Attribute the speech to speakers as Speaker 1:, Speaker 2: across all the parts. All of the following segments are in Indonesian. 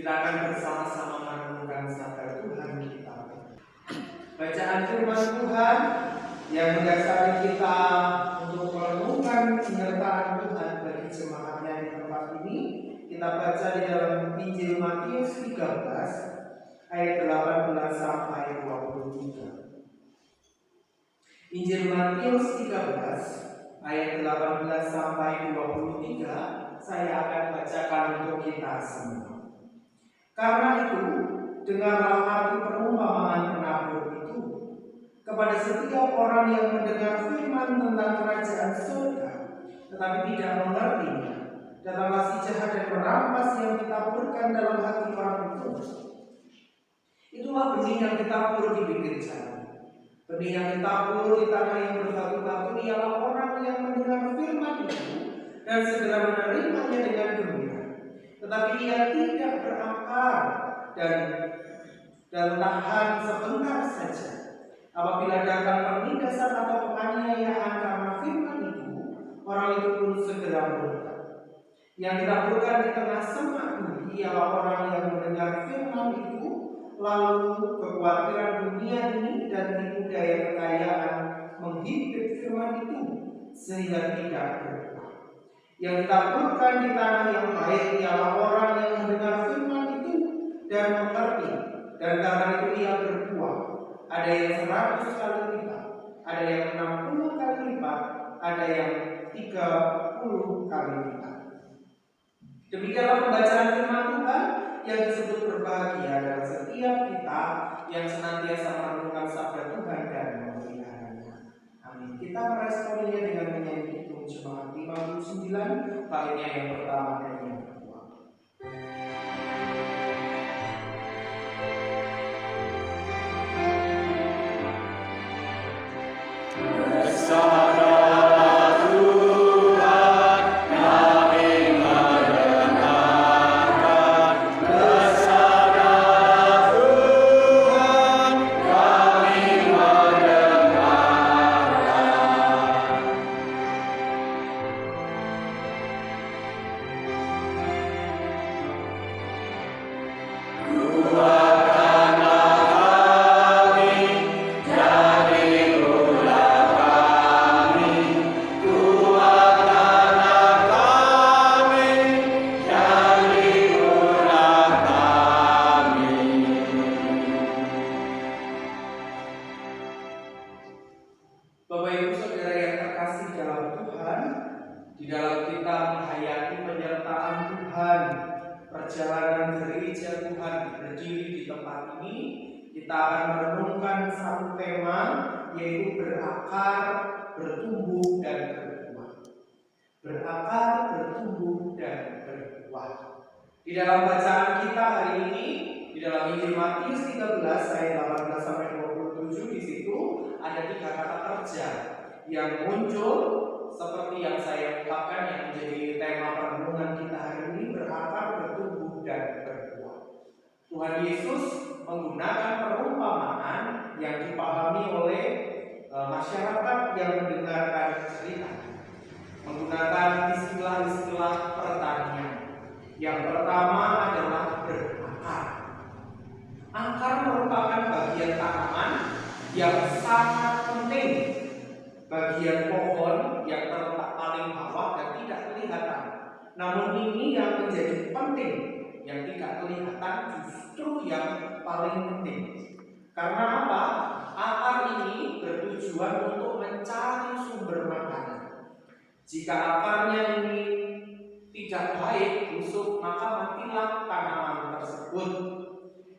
Speaker 1: Kita akan bersama-sama merenungkan sabda Tuhan kita. Bacaan firman Tuhan yang mendasari kita untuk merenungkan penyertaan Tuhan bagi jemaatnya di tempat ini, kita baca di dalam Injil Matius 13 ayat 18 sampai 23. Injil Matius 13 ayat 18 sampai 23 saya akan bacakan untuk kita semua. Karena itu, dengarlah arti perumpamaan penabur itu. Kepada setiap orang yang mendengar firman tentang kerajaan surga, tetapi tidak mengertinya, datanglah si jahat dan merampas yang ditaburkan dalam hati orang itu. Itulah benih yang ditabur di pinggir jalan. Benih yang ditabur di tanah yang berbatu-batu ialah orang yang mendengar firman itu dan segera menerimanya dengan gembira. Tetapi ia tidak berakar dan tahan sebentar saja. Apabila datang penindasan atau penganiayaan karena firman itu, orang itu pun segera murka. Yang ditaburkan di tengah semak bumi ialah orang yang mendengar firman itu, lalu kekhawatiran dunia ini dan tipu daya kekayaan menghimpit firman itu sehingga tidak berbuah. Yang ditaburkan di tanah yang baik ialah orang yang mendengar firman itu dan mengerti, dan karena itu ia berbuah. Ada yang 100 kali lipat, ada yang 60 kali lipat, ada yang 30 kali lipat. Demikianlah pembacaan firman Tuhan yang disebut berbahagia adalah setiap kita yang senantiasa merenungkan sabda Tuhan dan memeliharanya. Amin. Kita meresponinya dengan menyanyi Kidung Jemaat 59, baitnya yang pertama dan yang kedua. Kita akan merenungkan satu tema, yaitu berakar, bertumbuh, dan berbuah. Berakar, bertumbuh, dan berbuah. Di dalam bacaan kita hari ini, di dalam Injil Matius 13 ayat 18 sampai 27, di situ ada 3 kata kerja yang muncul seperti yang saya ungkapkan yang menjadi tema perenungan kita hari ini, berakar, bertumbuh, dan berbuah. Tuhan Yesus menggunakan perumpamaan yang dipahami oleh masyarakat yang mendengarkan cerita, menggunakan istilah-istilah pertanian. Yang pertama adalah berakar. Akar merupakan bagian tanaman yang sangat penting, bagian pohon yang terletak paling bawah dan tidak kelihatan. Namun ini yang menjadi penting, yang tidak kelihatan justru yang paling penting. Karena apa? Akar ini bertujuan untuk mencari sumber makanan. Jika akarnya ini tidak baik, busuk, maka matilah tanaman tersebut.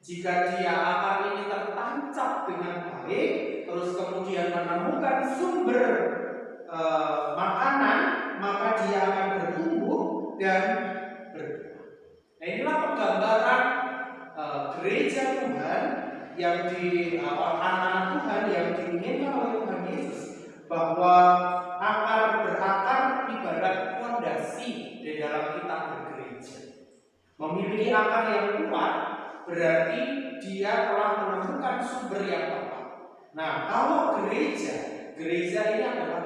Speaker 1: Jika dia akar ini tertancap dengan baik, terus kemudian menemukan sumber makanan, maka dia akan bertumbuh dan berbuah. Nah, inilah penggambaran gereja Tuhan yang anak-anak Tuhan yang diinginkan oleh Tuhan Yesus, bahwa berakar ibarat fondasi di dalam kita bergereja. Memiliki akar yang kuat berarti dia telah menemukan sumber yang tepat. Nah, kalau gereja ini adalah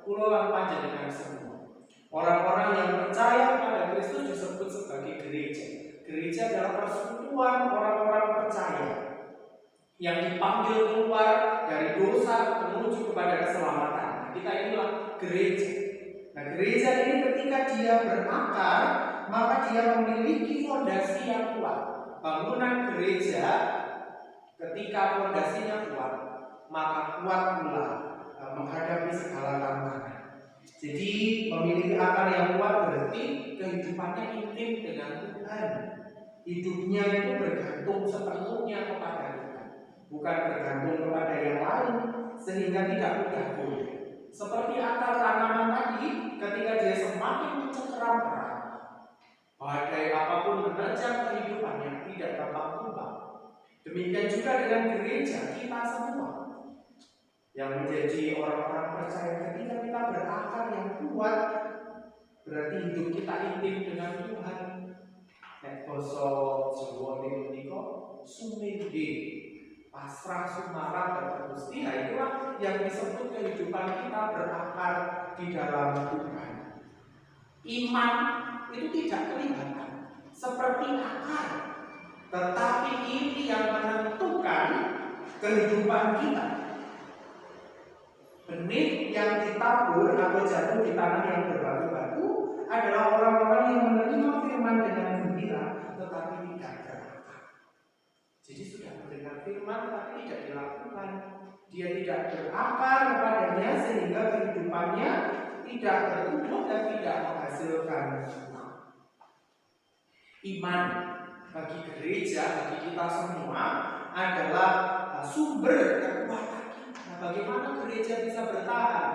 Speaker 1: kulawan panjenengan semua. Orang-orang yang percaya pada Kristus disebut sebagai gereja. Gereja adalah persekutuan orang-orang percaya yang dipanggil keluar dari dosa menuju kepada keselamatan. Nah, kita inilah gereja. Nah, gereja ini ketika dia berakar, maka dia memiliki fondasi yang kuat. Bangunan gereja ketika fondasinya kuat, maka kuat pula menghadapi segala tantangan. Jadi memiliki akar yang kuat berarti kehidupannya intim dengan Tuhan. Hidupnya itu bergantung sepenuhnya kepada Tuhan, bukan bergantung kepada yang lain, sehingga tidak mudah goyah. Seperti akar tanaman tadi, ketika dia semakin mencengkeram erat, badai apapun menerjang kehidupannya tidak dapat tumbang. Demikian juga dengan gereja kita semua yang menjadi orang-orang percaya. Ketika kita berakar yang kuat, berarti hidup kita intim dengan Tuhan. Nek basa Jawa menika sumede, pasrah sumarah dan Gusti. Itulah yang disebut kehidupan kita berakar di dalam Tuhan. Iman itu tidak kelihatan seperti akar, tetapi ini yang menentukan kehidupan kita. Benih yang ditabur atau jatuh di tanah yang berbatu-batu adalah orang-orang yang menerima firman dengan gembira, tetapi tidak berakar. Jadi sudah mendengar firman tapi tidak dilakukan. Dia tidak berakar kepadanya sehingga kehidupannya tidak bertumbuh dan tidak menghasilkan buah. Iman bagi gereja, bagi kita semua adalah sumber kekuatan. Nah, bagaimana gereja bisa bertahan?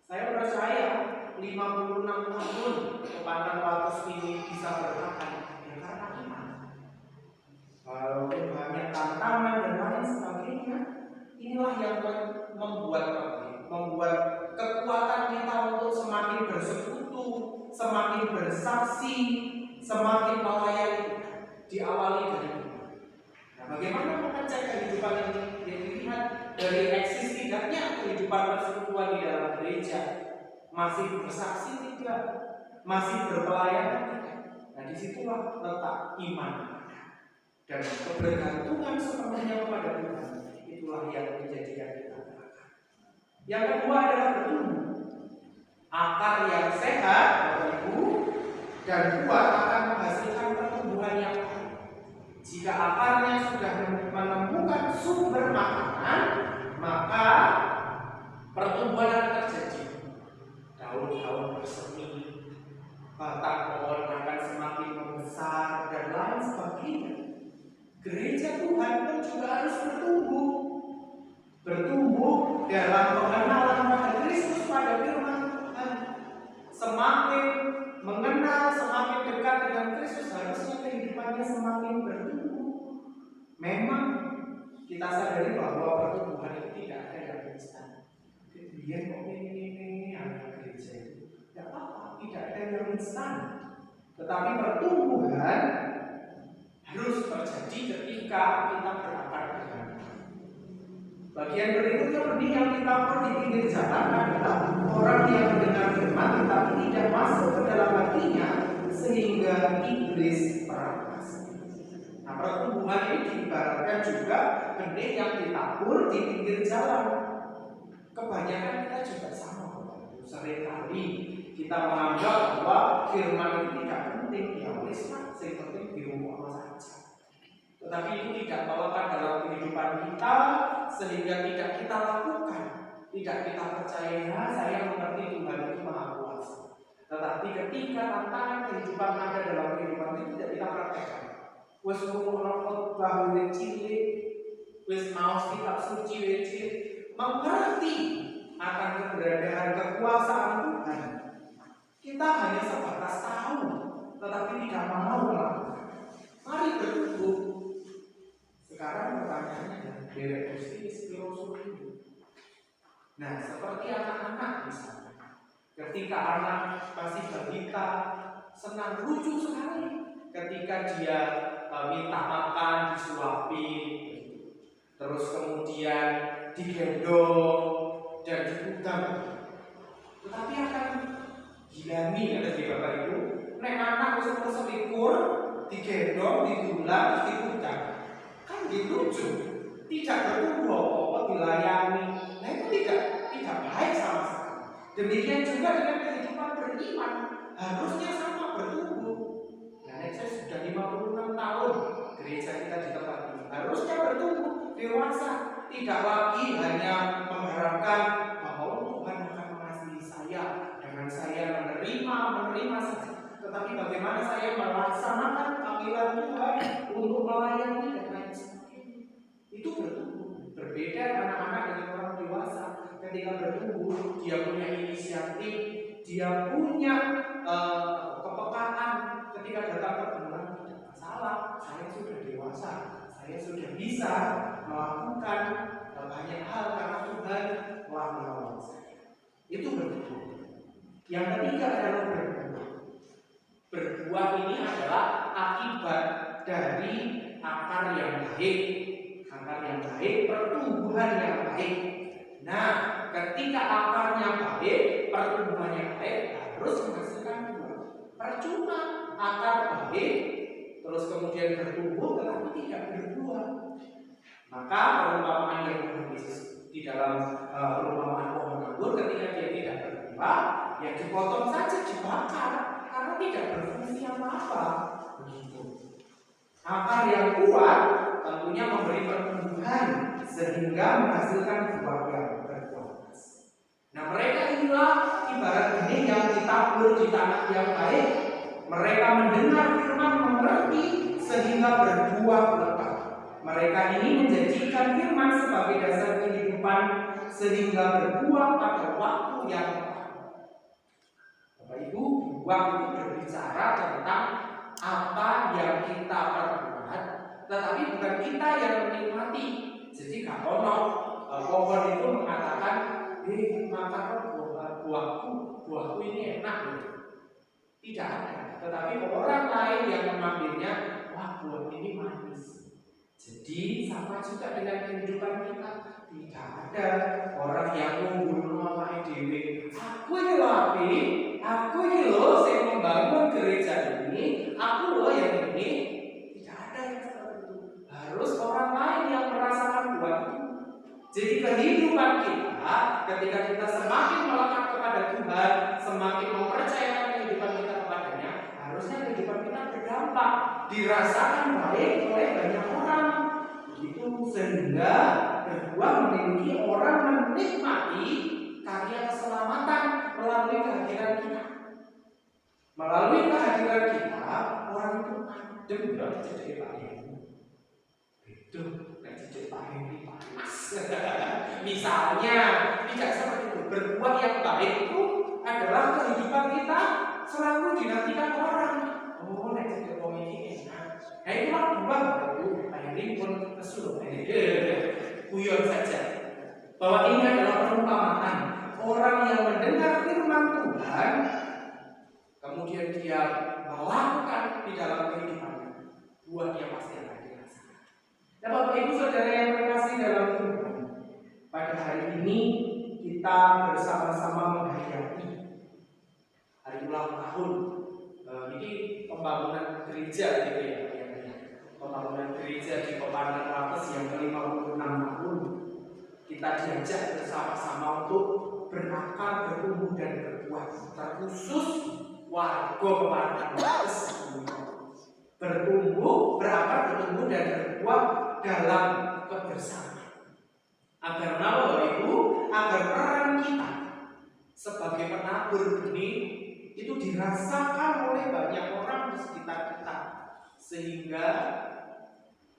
Speaker 1: Saya percaya 56 tahun Kepandang Wates ini bisa bertahan ya karena iman. Walaupun banyak tantangan dan lain sebagainya, inilah yang membuat kekuatan kita untuk semakin bersekutu, semakin bersaksi, semakin melayani diawali dari iman. Nah, bagaimana mengecek kehidupan ini? Yang dilihat dari eksis tidaknya kehidupan persekutuan di dalam gereja. Masih bersaksi tidak? Masih berpelayanan tidak? Nah, disitulah letak iman dan kebergantungan sepenuhnya kepada Tuhan. Itulah yang menjadikan kita berakar. Yang kedua adalah bertumbuh. Akar yang sehat, Bapak Ibu, dan kuat akan menghasilkan pertumbuhan yang baik. Jika akarnya sudah menemukan sumber makanan, maka pertumbuhan akan terjadi. Daun-daun bersemi, batang pohon akan semakin membesar dan lain sebagainya. Gereja Tuhan pun juga harus bertumbuh dalam pengenalan pada Kristus, pada firman Tuhan. Semakin mengenal, semakin dekat dengan Kristus, harusnya kehidupannya semakin bertumbuh. Memang kita sadari bahwa pertumbuhan itu tidak ada yang instan. Dia kok ini anak gereja itu tidak apa-apa, tidak ada yang instan. Tetapi pertumbuhan harus terjadi ketika kita berakar dengan Tuhan. Bagian berikutnya, benih yang ditabur di pinggir jalan adalah orang yang mendengar firman tetapi tidak masuk ke dalam hatinya sehingga iblis merampas. Nah, pertumbuhan ini diibaratkan juga benih yang ditabur di pinggir jalan. Kebanyakan kita juga sama. Seringkali kita menganggap bahwa firman itu tidak penting, ya wis lah, yang penting di rumah saja. Tetapi itu tidak melekat dalam kehidupan kita sehingga tidak kita lakukan, tidak kita percaya. Saya mengerti Tuhan itu Maha Kuasa. Tetapi ketika tantangan kehidupan ada dalam kehidupan itu tidak kita praktekkan. Wis ngomong khotbah wis cilik, wis maos kitab suci wis cilik, mengerti akan keberadaan kekuasaan Tuhan. Kita hanya sebatas tahu, tetapi tidak mau melakukan. Mari bertumbuh. Sekarang pertanyaannya adalah derek Gusti filosofi. Nah, seperti anak-anak misalnya, ketika anak masih balita senang, lucu sekali ketika dia minta makan disuapin, terus kemudian digendong dan dipegang. Tetapi akan gilani ada di Bapak Ibu. Nek anak wis umur 21 digendong, didulang, terus diputar. Kan lucu, tidak bertumbuh apa dilayani. Nah itu tidak baik sama sekali. Demikian juga dengan kehidupan beriman, harusnya sama bertumbuh. Nah, saya sudah 56 tahun gereja kita di tempat ini, harusnya bertumbuh, dewasa, tidak lagi hanya mengharapkan bahwa Tuhan akan mengasihi saya dengan saya menerima saja, tetapi bagaimana saya melaksanakan panggilan Tuhan untuk melayani dan lain sebagainya. Itu bertumbuh. Berbeda anak-anak dengan orang dewasa. Ketika bertumbuh, dia punya inisiatif, dia punya kepekaan. Ketika datang pertemuan, tidak masalah. Saya sudah dewasa, saya sudah bisa melakukan banyak hal karena Tuhan telah menolong saya. Itu bertumbuh. Yang ketiga adalah berbuah. Berbuah ini adalah akibat dari akar yang baik. Akar yang baik, pertumbuhan yang baik. Nah, ketika akarnya baik, pertumbuhannya baik, harus menghasilkan buah. Percuma akar baik, terus kemudian bertumbuh tetapi tidak berbuah. Maka perumpamaan yang Tuhan Yesus di dalam perumpamaan pohon anggur, ketika dia tidak berbuah, ya dipotong saja, dibakar, karena tidak berfungsi apa-apa. Begitu. Akar yang kuat tentunya memberi pertumbuhan sehingga menghasilkan buah yang berkualitas. Nah, mereka inilah ibarat benih yang ditabur di tanah yang baik. Mereka mendengar firman, mengerti sehingga berbuah lebat. Mereka ini menjadikan firman sebagai dasar kehidupan sehingga berbuah pada waktu yang tepat. Bapak Ibu, buah itu berbicara tentang apa yang kita perbuat, tetapi bukan kita yang menikmati. Jadi gak ono pohon itu mengatakan, makan buahku ini enak. Tidak ada. Tetapi orang lain yang mengambilnya, wah buah ini manis. Jadi sama juga dengan kehidupan kita. Tidak ada orang yang unggul sama dewe. Aku ini lagi, aku ini loh saya membangun gereja ini, aku loh yang ini. Tidak ada yang seperti itu. Harus orang lain yang merasakan buah itu. Jadi kehidupan kita, ketika kita semakin melekat kepada Tuhan, semakin mempercayakan kehidupan kita kepadanya, harusnya kehidupan kita berdampak, dirasakan baik oleh banyak orang. Begitu sehingga berbuah memiliki orang menikmati karya keselamatan melalui kehadiran kita. Melalui kehadiran kita, orang itu adem dan jadi baik. Itu jadi baik. Misalnya, tidak seperti itu. Berbuah yang baik itu adalah kehidupan kita selalu dinantikan orang. Oh, nek jadi wong iki enak. Nah, itulah buah itu. Akhirnya pun kesuruh. Guyon saja. Bahwa ini adalah perumpamaan orang yang mendengar firman Tuhan, kemudian dia melakukan di dalam kehidupannya, buahnya pasti akan dirasakan. Nah, Bapak Ibu Saudara yang terkasih dalam Tuhan, pada hari ini kita bersama-sama menghayati hari ulang tahun. Ini pembangunan gereja gitu ya. Pembangunan gereja di Pepanan Wates yang ke-56 tahun. Kita diajak bersama-sama untuk berakar, bertumbuh dan berbuah. Terkhusus warga Pepanan Wates bertumbuh, berakar, bertumbuh dan berbuah dalam kebersamaan. Agar Bapak Ibu, agar peran kita sebagai penabur benih itu dirasakan oleh banyak orang di sekitar kita, sehingga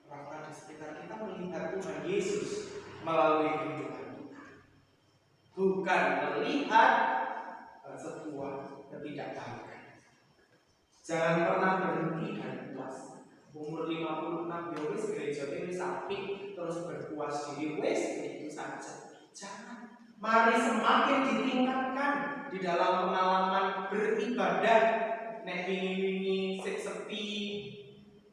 Speaker 1: orang di sekitar kita melihat Tuhan Yesus melalui kehidupan kita, bukan melihat sebuah ketidakbaikan. Jangan pernah berhenti dan puas. Umur 56 ya wis gereja wis apik terus berpuas diri wis itu saja. Jangan. Mari semakin ditingkatkan di dalam pengalaman beribadah. Nek wingi sik sepi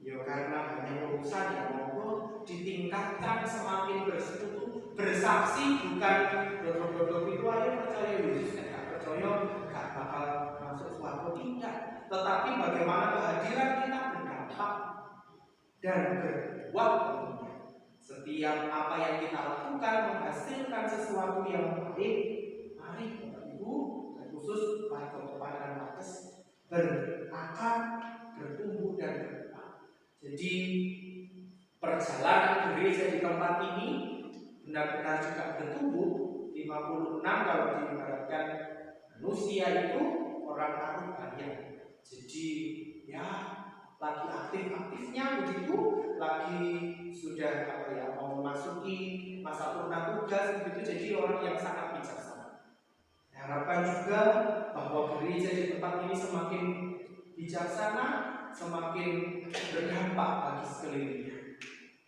Speaker 1: ya karena banyak urusan yang monggo ditingkatkan, semakin bersekutu, bersaksi, bukan dodok-dodok itu aja percaya Yesus, tidak percaya gak bakal masuk suatu, tidak. Tetapi bagaimana kehadiran kita berdampak dan berbuah tentunya. Setiap apa yang kita lakukan menghasilkan sesuatu yang baik, mari Bapak Ibu, dan khusus Pak dan Nakes, berakar, bertumbuh dan berkembang. Jadi perjalanan gereja di tempat ini benar-benar juga bertumbuh. 56 kalau diibaratkan manusia itu orang taruh banyak. Jadi ya lagi aktif-aktifnya begitu, lagi sudah mau memasuki masa purna tugas begitu, jadi orang yang sangat bijaksana. Harapkan juga bahwa gereja di tempat ini semakin bijaksana, semakin berdampak bagi sekelilingnya.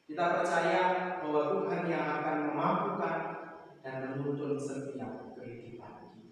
Speaker 1: Kita percaya bahwa Tuhan yang akan memampukan dan menuntun setiap kehidupan kita.